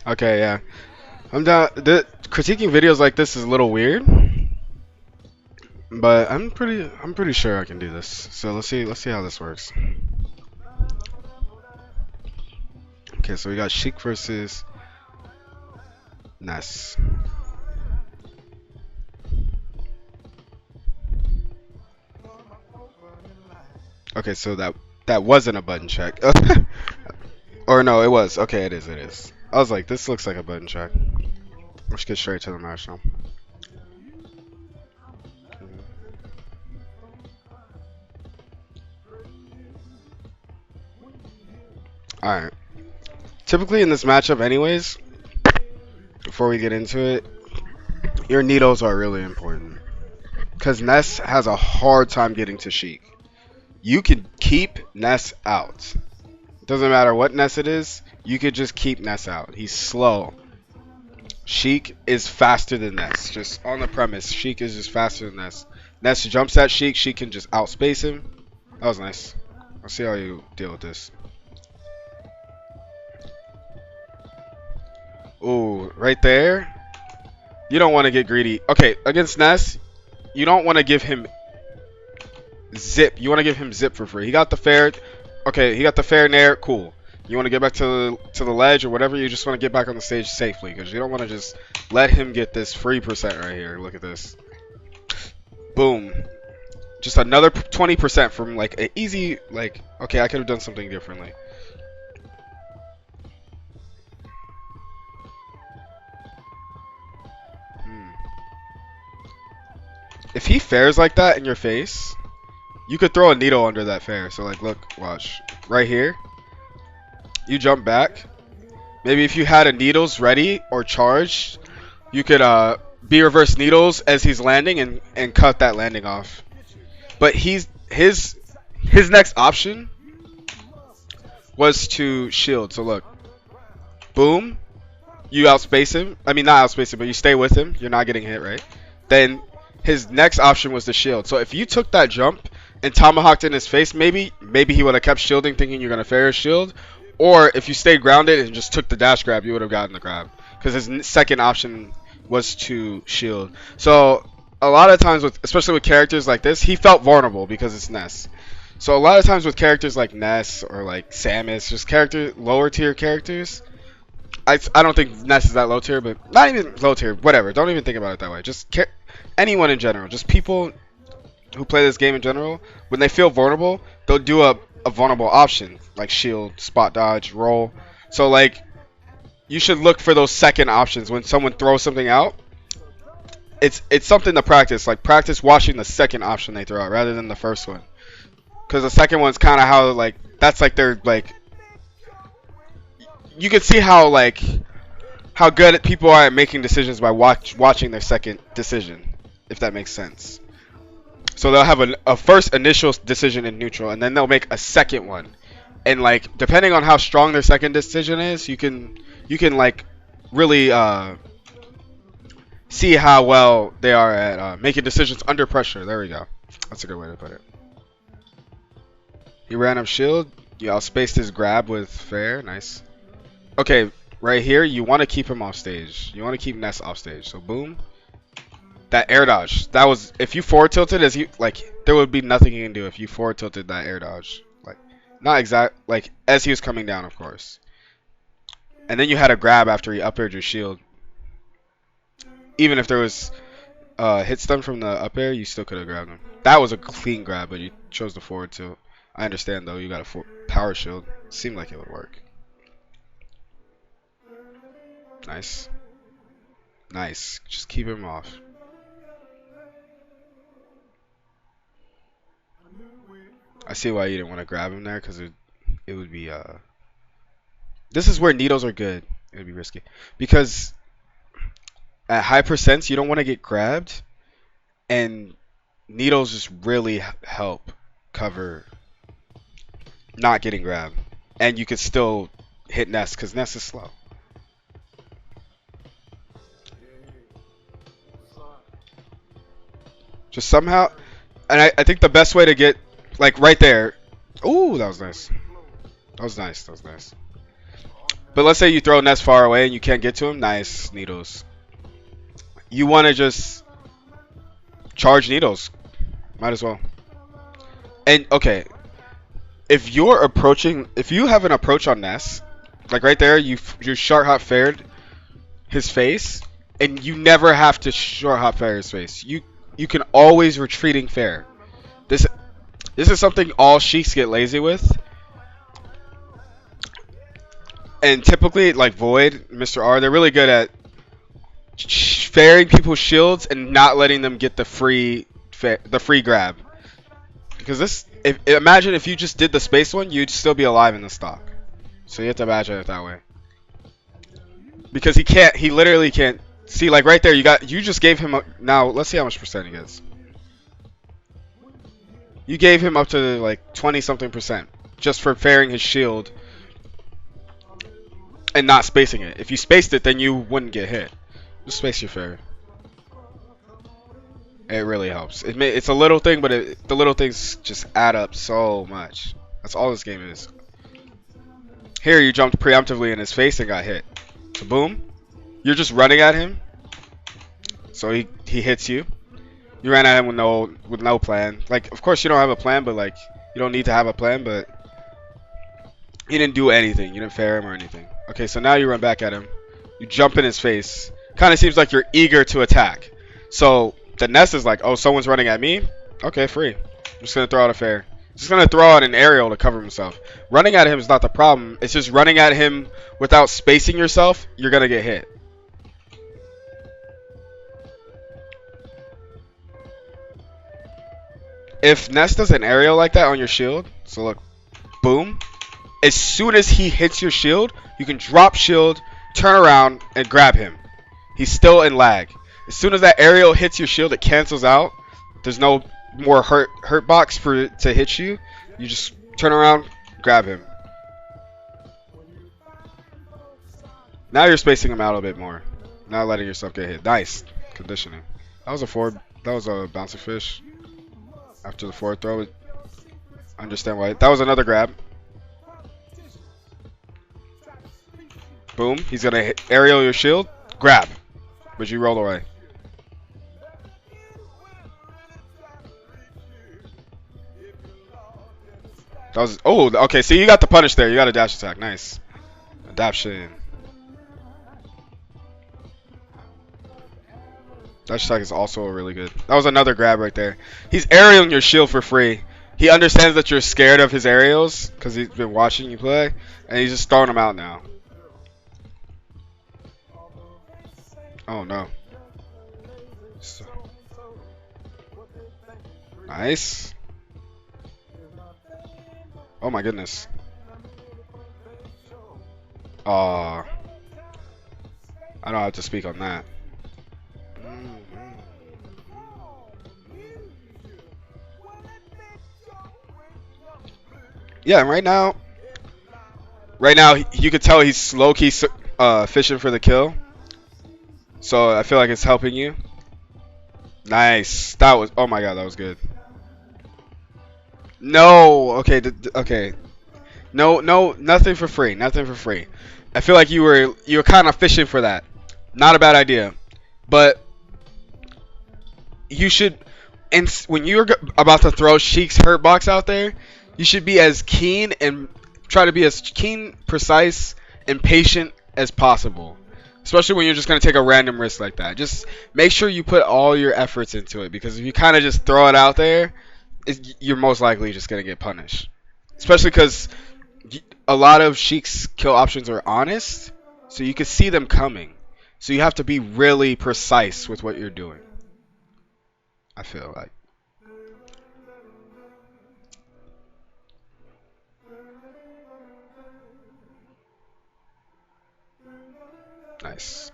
Okay, yeah. I'm down. Critiquing videos like this is a little weird, but I'm pretty sure I can do this. So let's see how this works. Okay, so we got Sheik versus Ness. Okay, so that wasn't a button check. Or no, it was. Okay, it is. It is. I was like, this looks like a button check. Let's get straight to the match now. All right. Typically in this matchup, anyways, before we get into it, your needles are really important because Ness has a hard time getting to Sheik. You can keep Ness out. Doesn't matter what Ness it is, you could just keep Ness out. He's slow. Sheik is faster than Ness. Just on the premise, Sheik is just faster than Ness. Ness jumps at Sheik, Sheik can just outspace him. That was nice. I'll see how you deal with this. Ooh, right there. You don't want to get greedy. Okay, against Ness, you don't want to give him zip. You want to give him zip for free. He got the fair. Okay, he got the fair nair. Cool. You want to get back to the ledge or whatever. You just want to get back on the stage safely because you don't want to just let him get this free percent right here. Look at this. Boom. Just another 20% from like an easy like. Okay, I could have done something differently. Hmm. If he fares like that in your face, you could throw a needle under that fair. So like, look, watch right here. You jump back. Maybe if you had a needles ready or charged, you could be reverse needles as he's landing and cut that landing off. But his next option was to shield. So look, boom, you outspace him. I mean not outspace him, but you stay with him. You're not getting hit, right? Then his next option was the shield. So if you took that jump and tomahawked in his face, maybe he would have kept shielding, thinking you're gonna fair shield. Or if you stayed grounded and just took the dash grab, you would have gotten the grab. Because his second option was to shield. So a lot of times, especially with characters like this, he felt vulnerable because it's Ness. So a lot of times with characters like Ness or like Samus, just lower tier characters, I don't think Ness is that low tier, but not even low tier, whatever. Don't even think about it that way. Just anyone in general, just people who play this game in general, when they feel vulnerable, they'll do a vulnerable option like shield, spot dodge, roll. So like you should look for those second options when someone throws something out. It's something to practice. Like practice watching the second option they throw out rather than the first one. Because the second one's kind of how like that's like they're like you can see how good people are at making decisions by watching their second decision, if that makes sense. So they'll have a first initial decision in neutral, and then they'll make a second one. And like depending on how strong their second decision is, you can like really see how well they are at making decisions under pressure. There we go. That's a good way to put it. He ran up shield. You outspaced his grab with fair. Nice. Okay, right here, you want to keep him off stage. You want to keep Ness off stage. So boom. That air dodge. That was if you forward tilted as you like there would be nothing you can do if you forward tilted that air dodge. Like not exact like as he was coming down, of course. And then you had a grab after he up aired your shield. Even if there was hit stun from the up air, you still could have grabbed him. That was a clean grab, but you chose the forward tilt. I understand though, you got a power shield. Seemed like it would work. Nice. Nice. Just keep him off. I see why you didn't want to grab him there, because it would be this is where needles are good. It would be risky. Because at high percents you don't want to get grabbed, and needles just really help cover not getting grabbed. And you could still hit Ness because Ness is slow. Just somehow, and I think the best way to get like right there. Ooh, that was nice. That was nice. That was nice. But let's say you throw Ness far away and you can't get to him. Nice needles. You want to just charge needles. Might as well. And okay, if you have an approach on Ness, like right there, you short hop fared his face, and you never have to short hop fair his face. You can always retreating fair. This this is something all Sheiks get lazy with, and typically like Void, Mr. R, they're really good at fairing people's shields and not letting them get the free grab. Because imagine if you just did the space one, you'd still be alive in the stock. So you have to imagine it that way. Because he literally can't see, like right there. You just gave him now. Let's see how much percent he gets. You gave him up to like 20 something percent just for fairing his shield and not spacing it. If you spaced it, then you wouldn't get hit. Just space your fair. It really helps. It's a little thing, but the little things just add up so much. That's all this game is. Here you jumped preemptively in his face and got hit. So boom. You're just running at him. So he hits you. You ran at him with no plan. Like, of course you don't have a plan, but like you don't need to have a plan, but you didn't do anything. You didn't fair him or anything. Okay, so now you run back at him. You jump in his face. Kind of seems like you're eager to attack. So the Ness is like, oh, someone's running at me? Okay, free. I'm just going to throw out a fair. Just going to throw out an aerial to cover himself. Running at him is not the problem. It's just running at him without spacing yourself, you're going to get hit. If Ness does an aerial like that on your shield, so look, boom. As soon as he hits your shield, you can drop shield, turn around, and grab him. He's still in lag. As soon as that aerial hits your shield, it cancels out. There's no more hurt box to hit you. You just turn around, grab him. Now you're spacing him out a bit more. Not letting yourself get hit. Nice conditioning. That was a bouncy fish. After the forward throw, understand why. That was another grab. Boom. He's gonna aerial your shield. Grab. But you roll away. That was okay. See, you got the punish there. You got a dash attack. Nice. Adaption. Dash attack is also really good. That was another grab right there. He's aerialing your shield for free. He understands that you're scared of his aerials because he's been watching you play, and he's just throwing them out now. Oh no. Nice. Oh my goodness. I don't have to speak on that. Yeah, and right now you could tell he's low key fishing for the kill. So I feel like it's helping you. Nice. Oh my god, that was good. No, okay, okay. No, nothing for free. Nothing for free. I feel like you were kind of fishing for that. Not a bad idea. But you should, and when you're about to throw Sheik's hurt box out there, you should be as keen and try to be as keen, precise, and patient as possible. Especially when you're just going to take a random risk like that. Just make sure you put all your efforts into it, because if you kind of just throw it out there, you're most likely just going to get punished. Especially because a lot of Sheik's kill options are honest, so you can see them coming. So you have to be really precise with what you're doing, I feel like. Nice.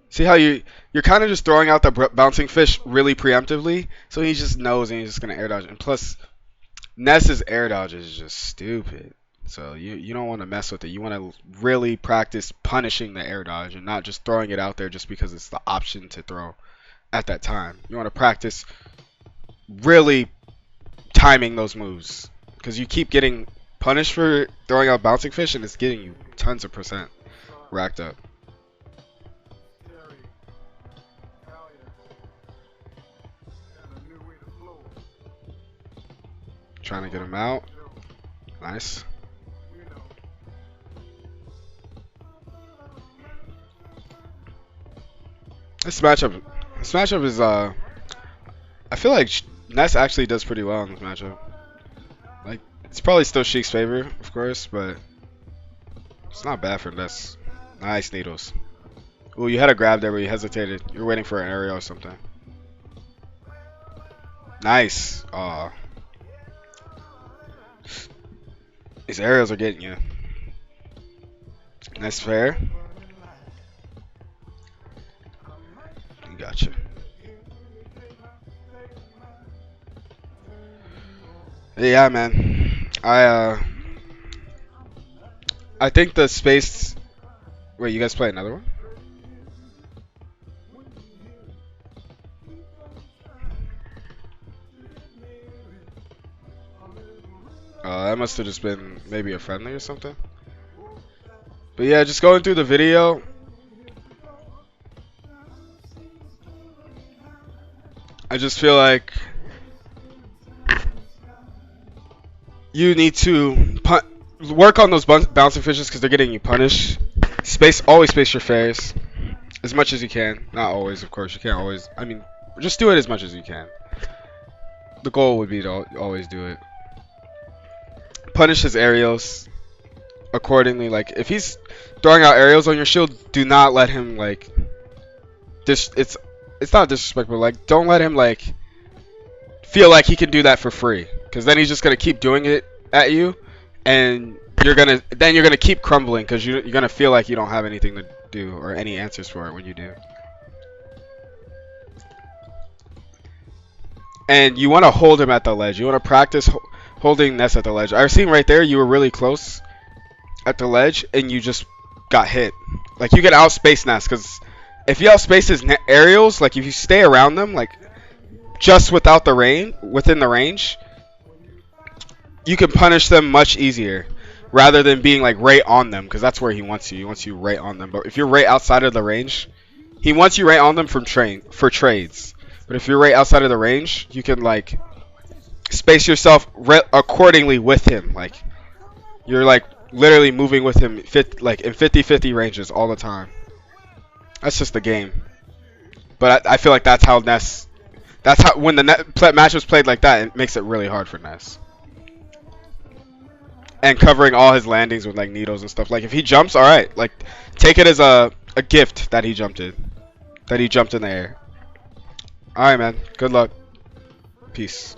See how you're kind of just throwing out the bouncing fish really preemptively, so he just knows and he's just gonna air dodge. And plus, Ness's air dodge is just stupid. So you don't want to mess with it. You want to really practice punishing the air dodge and not just throwing it out there just because it's the option to throw at that time. You want to practice really timing those moves, because you keep getting Punish for throwing out bouncing fish, and it's getting you tons of percent racked up. Trying to get him out. Nice. This matchup is I feel like Ness actually does pretty well in this matchup. Like, it's probably still Sheik's favor, of course, but it's not bad for Ness. Nice needles. Ooh, you had a grab there, but you hesitated. You're waiting for an aerial or something. Nice. Aw. These aerials are getting you. Nice fair. Gotcha. Yeah, man. I think the space. Wait, you guys play another one? That must have just been maybe a friendly or something. But yeah, just going through the video. I just feel like you need to work on those bouncing fishes because they're getting you punished. Always space your fairs as much as you can. Not always, of course. You can't always. I mean, just do it as much as you can. The goal would be to always do it. Punish his aerials accordingly. Like, if he's throwing out aerials on your shield, do not let him like. It's not disrespectful. Like, don't let him like feel like he can do that for free, because then he's just gonna keep doing it at you, and you're gonna keep crumbling because you're gonna feel like you don't have anything to do or any answers for it when you do. And you want to hold him at the ledge. You want to practice holding Ness at the ledge. I seen right there you were really close at the ledge and you just got hit. Like, you can outspace Ness, because if you outspace his aerials, like if you stay around them, like just within the range, you can punish them much easier rather than being like right on them, because that's where he wants you. He wants you right on them. But if you're right outside of the range, he wants you right on them for trades. But if you're right outside of the range, you can like space yourself accordingly with him. Like, you're like literally moving with him like in 50-50 ranges all the time. That's just the game. But I feel like that's how Ness. That's how when the match was played like that, it makes it really hard for Ness. And covering all his landings with like needles and stuff. Like, if he jumps, all right. Like, take it as a gift that he jumped in. That he jumped in the air. All right, man. Good luck. Peace.